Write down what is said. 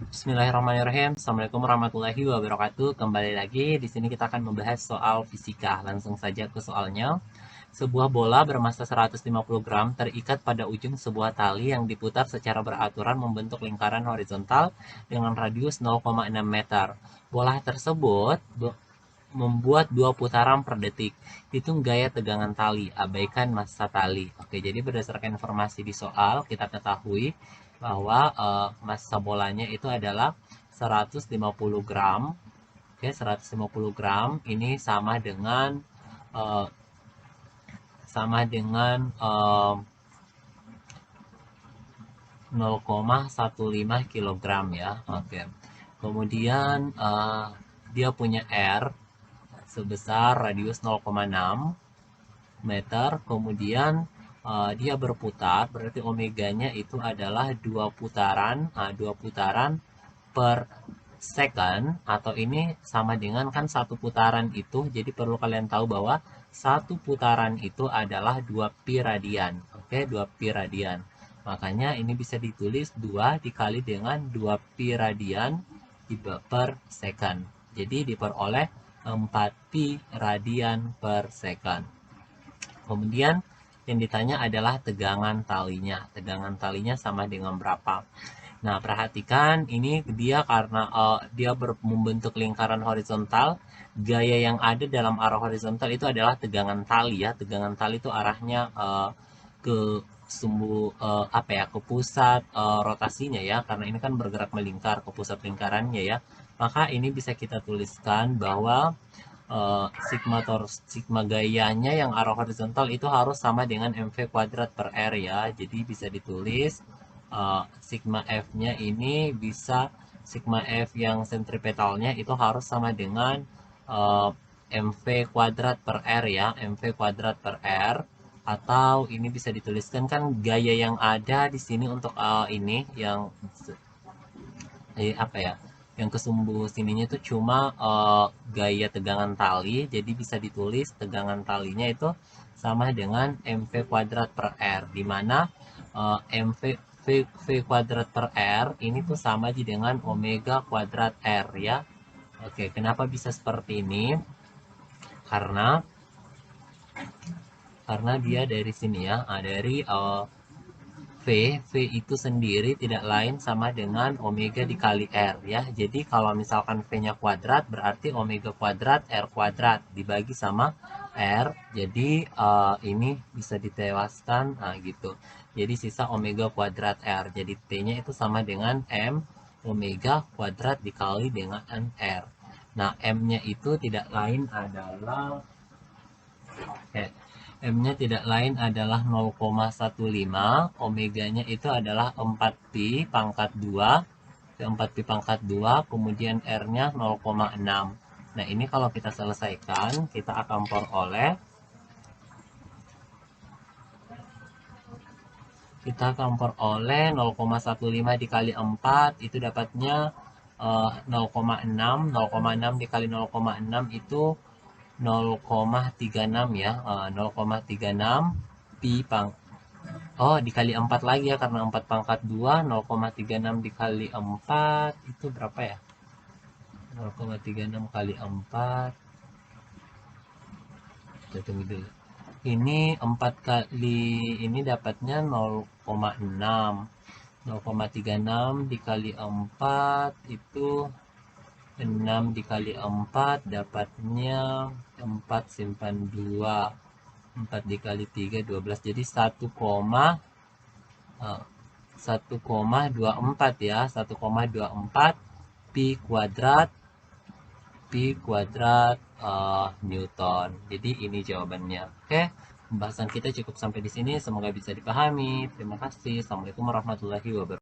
Bismillahirrahmanirrahim. Assalamualaikum warahmatullahi wabarakatuh. Kembali lagi di sini kita akan membahas soal fisika. Langsung saja ke soalnya. Sebuah bola bermassa 150 gram terikat pada ujung sebuah tali yang diputar secara beraturan membentuk lingkaran horizontal dengan radius 0,6 meter. Bola tersebut membuat 2 putaran per detik. Hitung gaya tegangan tali, abaikan massa tali. Oke, jadi berdasarkan informasi di soal, kita ketahui bahwa massa bolanya itu adalah 150 gram. Oke, 150 gram ini eh, sama dengan 0,15 kilogram ya. Oke. Kemudian dia punya R sebesar radius 0,6 meter, kemudian dia berputar, berarti omeganya itu adalah dua putaran per second, atau ini sama dengan kan satu putaran itu, jadi perlu kalian tahu bahwa satu putaran itu adalah 2 pi radian. Oke, 2 pi radian. Makanya ini bisa ditulis 2 dikali dengan 2 pi radian per second. Jadi diperoleh 4 pi radian per second. Kemudian yang ditanya adalah tegangan talinya. Tegangan talinya sama dengan berapa? Nah, perhatikan ini dia karena dia membentuk lingkaran horizontal, gaya yang ada dalam arah horizontal itu adalah tegangan tali ya. Tegangan tali itu arahnya ke ke pusat rotasinya ya, karena ini kan bergerak melingkar ke pusat lingkarannya ya. Maka ini bisa kita tuliskan bahwa sigma gayanya yang arah horizontal itu harus sama dengan mv kuadrat per r ya. Jadi bisa ditulis sigma f-nya ini bisa sigma f yang sentripetalnya itu harus sama dengan mv kuadrat per r ya, mv kuadrat per r. Atau ini bisa dituliskan kan gaya yang ada di sini untuk ini yang apa ya, yang kesumbu sininya itu cuma gaya tegangan tali, jadi bisa ditulis tegangan talinya itu sama dengan mv kuadrat per r, di mana mv v kuadrat per r ini tuh sama aja dengan omega kuadrat r ya. Oke, kenapa bisa seperti ini? Karena dia dari sini ya, dari V itu sendiri tidak lain sama dengan omega dikali R ya. Jadi kalau misalkan V-nya kuadrat berarti omega kuadrat R kuadrat dibagi sama R. Jadi ini bisa ditewaskan gitu. Jadi sisa omega kuadrat R. Jadi T-nya itu sama dengan M omega kuadrat dikali dengan R. Nah, M-nya itu tidak lain adalah M-nya tidak lain adalah 0,15, omeganya itu adalah 4 pi pangkat 2, 4 pi pangkat 2, kemudian R-nya 0,6. Nah, ini kalau kita selesaikan, kita akan peroleh 0,15 dikali 4 itu dapatnya 0,6. 0,6 dikali 0,6 itu 0,36 ya. 0,36 pi oh, dikali 4 lagi ya, karena 4 pangkat 2. 0,36 dikali 4 itu berapa ya? 0,36 kali 4, kita tunggu dulu. Ini 4 kali ini dapatnya 0,6. 0,36 dikali 4 itu 6 dikali 4 dapatnya 4 simpan 2. 4 dikali 3 12, jadi 1,24 ya, 1,24 pi kuadrat Newton. Jadi ini jawabannya. Oke, pembahasan kita cukup sampai di sini, semoga bisa dipahami. Terima kasih. Assalamualaikum warahmatullahi wabarakatuh.